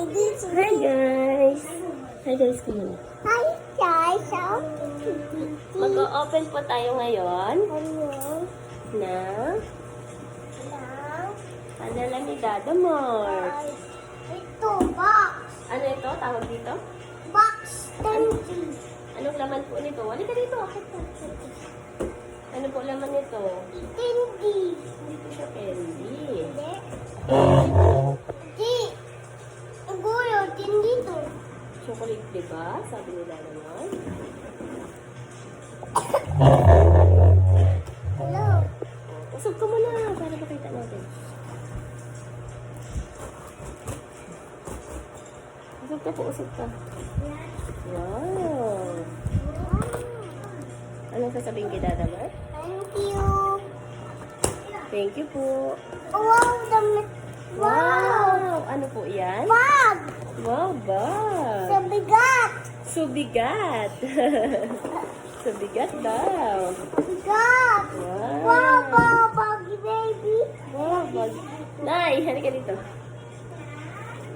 Hi guys! Hi guys, kumuna. Hi guys! Mag-o-open po tayo ngayon na padala ni Dada Mark. Ito, box. Ano ito? Tawag dito? Box 10. Anong laman po nito? Wali ka dito. Ano po laman nito? Candy. Dito siya candy. Hindi. Di. Gulo, candy to. Chocolate, diba? Sabi ni Dada Mark. Hello. Usog ka muna para makita natin. Usog ka po, usog ka. Wow! Anong sasabihin kay Dada Mark? Thank you. Thank you po. Wow, damit. Wow. Wow! Ano po yan? Bag. Wow, bag! Sa bigat. Subigat! Subigat daw. Bigat. Wow! Wow, wow, baggy baby. Wow, bag. Nay, halika dito.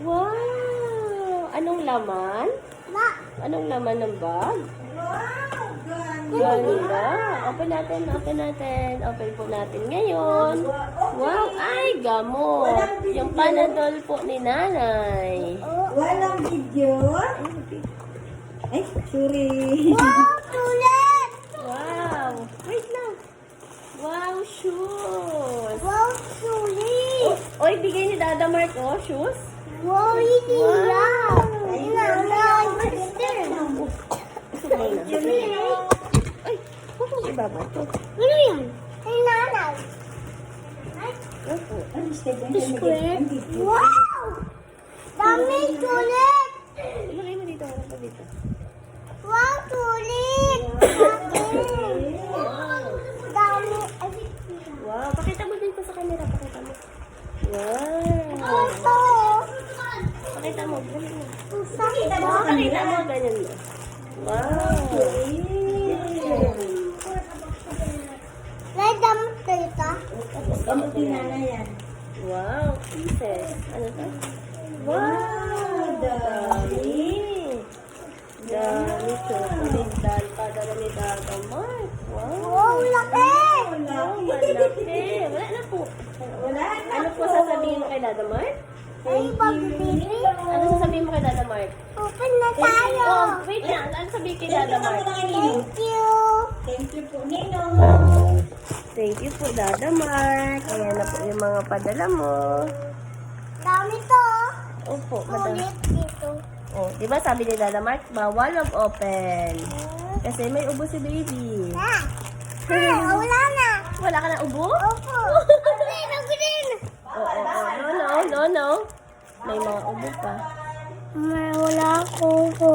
Wow! Anong laman? Ma. Anong laman ng bag? Wow, Ganda. Open natin, open natin. Open po natin ngayon. Wow, ay, gamot. Yung Panadol po ni Nanay. Walang video? Ay, sorry. Wow, tulit. Wow. Wait lang. Wow, shoes. Wow, tulit. Oy, bigay ni Dada Mark, oh, shoes. Wow, hindi Wow. lang. Ayun na, sister. Ay, huwag mong ibaba ito. Ano yan? Ay, nanay. Opo. Square. Wow! Dami tulit. Ilagay mo dito, wala pa dito. Wow, tulit. Dami. Wow, pakita mo dito sa camera, pakita mo. Wow. Ito. Pakita mo, ganyan mo. Pakita mo. Pakita mo, ganyan mo. Wow. May damit dito. Gamot ni Nana yan. Wow, pieces. Ano to? Wow, dami. Dami chocolate dahil padala ni Dada Mark. Wow. Wow, laki. Wow, malaki. Wala na po. Wala na. Ano po sasabihin mo kay Dada Mark? Ay, baby baby. Ano sasabihin mo kay Dada Mark? Open na tayo. Oh, wait lang. Ano sabihin kay Dada Mark? Thank you. Thank you po, Ninong. Thank you po, Dada Mark. Ayan na po yung mga padala mo. Dami to. Opo, madami. Tulit dito. Oh, di ba sabi ni Dada Mark, bawal mag-open. Kasi may ubo si baby. Ah, wala na. Wala ka na ubo? Opo. Green, green. No. May mga ubo pa. Wala ako po.